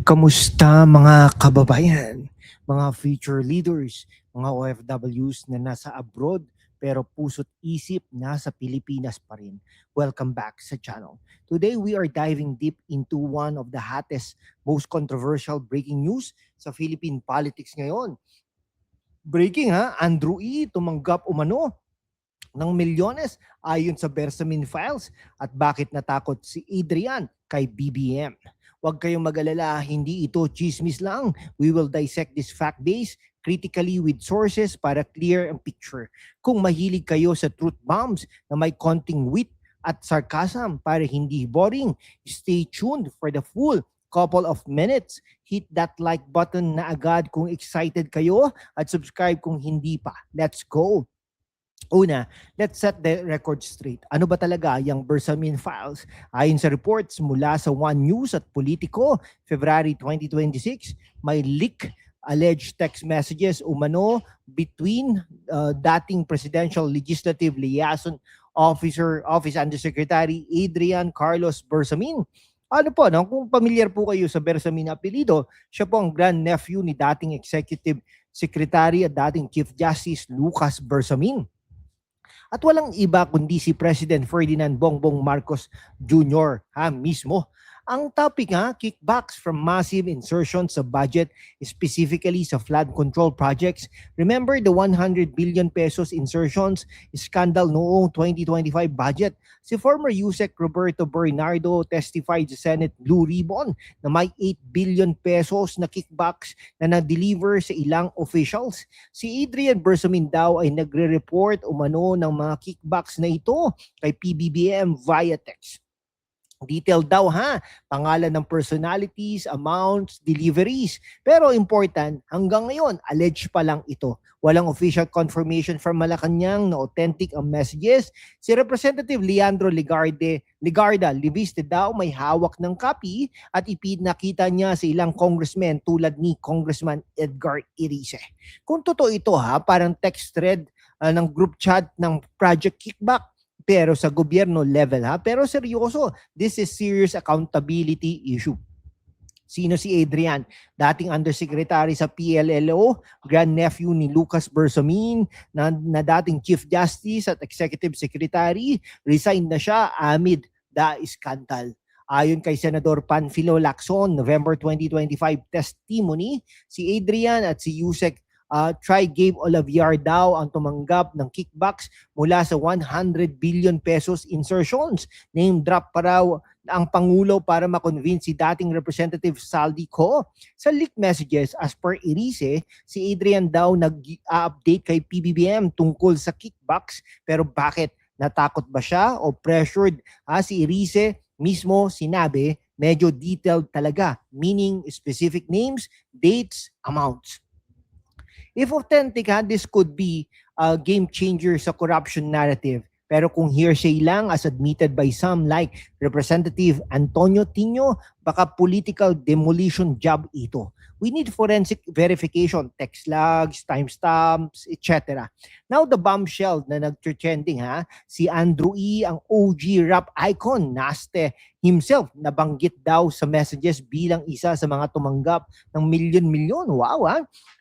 Kamusta mga kababayan, mga future leaders, mga OFWs na nasa abroad pero puso't isip nasa Pilipinas pa rin. Welcome back sa channel. Today we are diving deep into one of the hottest, most controversial breaking news sa Philippine politics ngayon. Breaking Andrew E. tumanggap umano ng milyones ayon sa Bersamin Files at bakit natakot si Adrian kay BBM. Huwag kayong mag-alala, hindi ito chismis lang. We will dissect this fact base critically with sources para clear ang picture. Kung mahilig kayo sa truth bombs na may konting wit at sarcasm para hindi boring, stay tuned for the full couple of minutes. Hit that like button na agad kung excited kayo at subscribe kung hindi pa. Let's go! Una, let's set the record straight. Ano ba talaga yung Bersamin Files? Ayon sa reports mula sa One News at Politico, February 2026, may leak alleged text messages umano between dating Presidential Legislative Liaison Office Undersecretary Adrian Carlos Bersamin. Ano po, no? Kung familiar po kayo sa Bersamin na apelido, siya po ang grandnephew ni dating Executive Secretary at dating Chief Justice Lucas Bersamin. At walang iba kundi si President Ferdinand Bongbong Marcos Jr. Mismo. Ang topic kickbacks from massive insertions sa budget, specifically sa flood control projects. Remember the 100 billion pesos insertions scandal noong 2025 budget? Si former USEC Roberto Bernardo testified sa Senate Blue Ribbon na may 8 billion pesos na kickbacks na na-deliver sa ilang officials. Si Adrian Bersamin daw ay nagre-report umano ng mga kickbacks na ito kay PBBM via text. Detailed daw pangalan ng personalities, amounts, deliveries. Pero important, hanggang ngayon, alleged pa lang ito. Walang official confirmation from Malacanang na authentic ang messages. Si Representative Leandro Ligarda Liviste daw may hawak ng copy at ipinakita niya sa ilang congressmen tulad ni Congressman Edgar Irice. Kung totoo ito parang text thread ng group chat ng Project Kickback, pero sa gobyerno level pero seryoso, this is serious accountability issue. Sino si Adrian? Dating undersecretary sa PLLO, grandnephew ni Lucas Bersamin, na dating Chief Justice at Executive Secretary, resigned na siya amid the scandal. Ayon kay Senador Panfilo Lacson, November 2025 testimony, si Adrian at si Yusek Tri-Gabe Olaviar daw ang tumanggap ng kickbacks mula sa 100 billion pesos insertions. Name drop pa raw ang Pangulo para makonvince si dating Representative Saldi Co. Sa leaked messages, as per Irice, si Adrian daw nag-update kay PBBM tungkol sa kickbacks. Pero bakit? Natakot ba siya o pressured? Si Irice mismo sinabi, medyo detailed talaga, meaning specific names, dates, amounts. If authentic, this could be a game changer sa corruption narrative. Pero kung hearsay lang as admitted by some like Representative Antonio Tino, baka political demolition job ito. We need forensic verification, text logs, timestamps, etc. Now the bombshell na nag-trending si Andrew E. ang OG rap icon, Naste himself, nabanggit daw sa messages bilang isa sa mga tumanggap ng milyon-milyon. Wow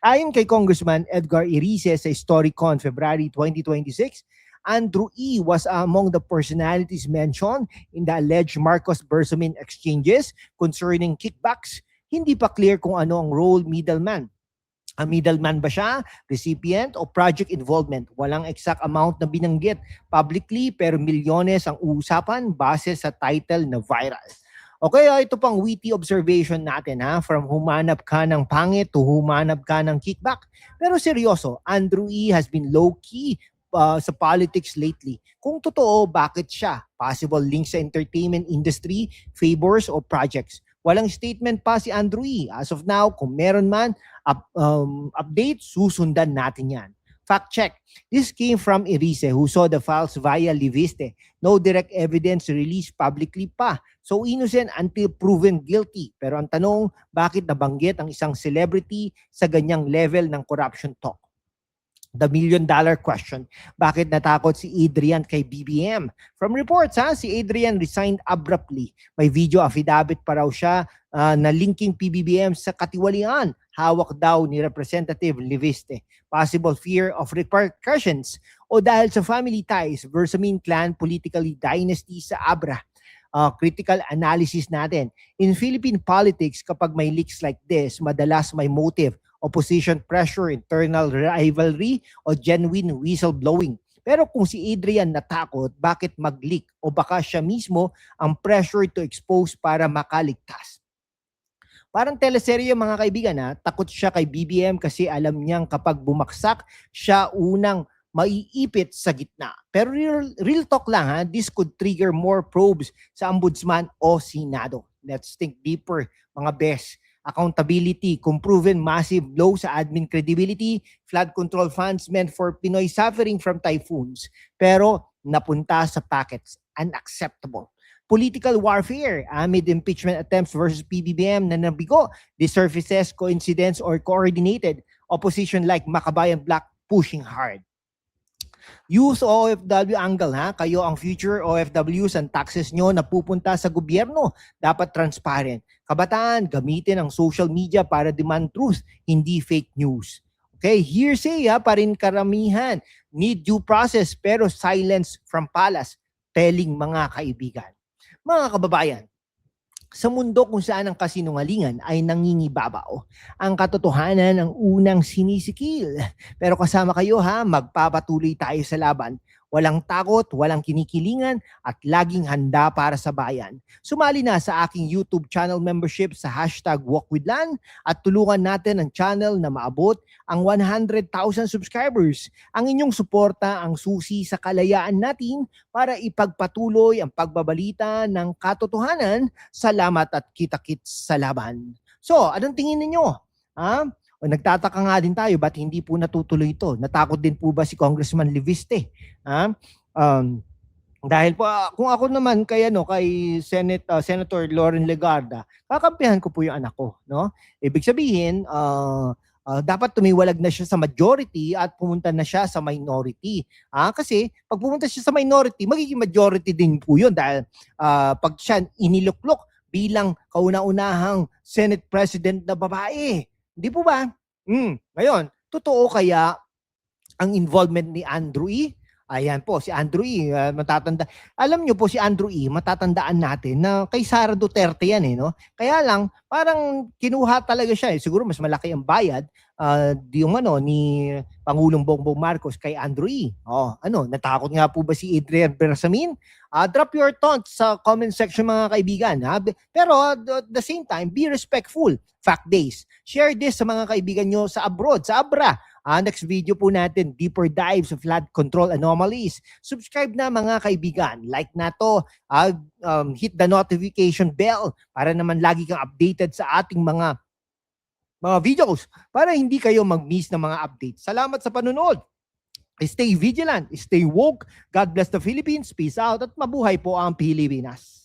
Ayon kay Congressman Edgar Irice sa Storycon February 2026, Andrew E. was among the personalities mentioned in the alleged Marcos Bersamin exchanges concerning kickbacks. Hindi pa clear kung ano ang role middleman. Ang middleman ba siya, recipient o project involvement? Walang exact amount na binanggit publicly pero milyones ang usapan base sa title na viral. Okay, ito pang witty observation natin from humanap ka ng pangit to humanap ka ng kickback. Pero seryoso, Andrew E. has been low-key sa politics lately. Kung totoo, bakit siya? Possible links sa entertainment industry, favors o projects. Walang statement pa si Andrew E. As of now, kung meron man update, susundan natin yan. Fact check. This came from Irice who saw the files via Liviste. No direct evidence released publicly pa. So innocent until proven guilty. Pero ang tanong, bakit nabanggit ang isang celebrity sa ganyang level ng corruption talk? The million-dollar question. Bakit natakot si Adrian kay BBM? From reports, si Adrian resigned abruptly. May video affidavit pa raw siya na linking PBBM sa katiwalian. Hawak daw ni Representative Leviste. Possible fear of repercussions o dahil sa family ties, Versamin clan politically dynasty sa Abra. Critical analysis natin. In Philippine politics, kapag may leaks like this, madalas may motive, opposition pressure, internal rivalry, o genuine whistleblowing. Pero kung si Adrian natakot, bakit mag-leak? O baka siya mismo ang pressure to expose para makaligtas? Parang teleserye mga kaibigan, takot siya kay BBM kasi alam niyang kapag bumaksak, siya unang maiipit sa gitna. Pero real talk lang, this could trigger more probes sa ombudsman o Senado. Let's think deeper, mga bes. Accountability, kung proven massive blow sa admin credibility, flood control funds meant for Pinoy suffering from typhoons, pero napunta sa packets, unacceptable. Political warfare amid impeachment attempts versus PBBM na nabigo, dissurfaces, coincidence, or coordinated opposition like Makabayan Black pushing hard. Use OFW angle, kayo ang future OFWs, ang taxes nyo na pupunta sa gobyerno dapat transparent. Kabataan, gamitin ang social media para demand truth, hindi fake news. Okay, hearsay pa rin karamihan. Need due process pero silence from palace. Telling mga kaibigan. Mga kababayan, sa mundo kung saan ang kasinungalingan ay nangingibabaw, ang katotohanan ang unang sinisikil. Pero kasama kayo magpapatuloy tayo sa laban. Walang takot, walang kinikilingan, at laging handa para sa bayan. Sumali na sa aking YouTube channel membership sa #WalkWithLan at tulungan natin ang channel na maabot ang 100,000 subscribers. Ang inyong suporta ang susi sa kalayaan natin para ipagpatuloy ang pagbabalita ng katotohanan. Salamat at kita-kits sa laban. So, anong tingin ninyo? O nagtataka nga din tayo, ba't hindi po natutuloy ito? Natakot din po ba si Congressman Leviste? Dahil po, kung ako naman kay Senator Loren Legarda, kakampihan ko po yung anak ko, no? Ibig sabihin, dapat tumiwalag na siya sa majority at pumunta na siya sa minority. Kasi pag pumunta siya sa minority, magiging majority din po yun dahil pag siya iniluklok bilang kauna-unahang Senate President na babae. Di po ba? Ngayon, totoo kaya ang involvement ni Andrew E? Ayan po, si Andrew E. Matatanda. Alam nyo po si Andrew E, matatandaan natin na kay Sara Duterte yan no? Kaya lang, parang kinuha talaga siya. Siguro mas malaki ang bayad ni Pangulong Bongbong Marcos kay Andrew E. Natakot nga po ba si Adrian Bersamin? Drop your thoughts sa comment section mga kaibigan. Pero at the same time, be respectful. Fact days. Share this sa mga kaibigan nyo sa abroad, sa Abra. Next video po natin, deeper dives of flood control anomalies. Subscribe na mga kaibigan. Like na to. Hit the notification bell para naman lagi kang updated sa ating mga videos para hindi kayo mag-miss ng mga updates. Salamat sa panonood. Stay vigilant, stay woke. God bless the Philippines. Peace out at mabuhay po ang Pilipinas.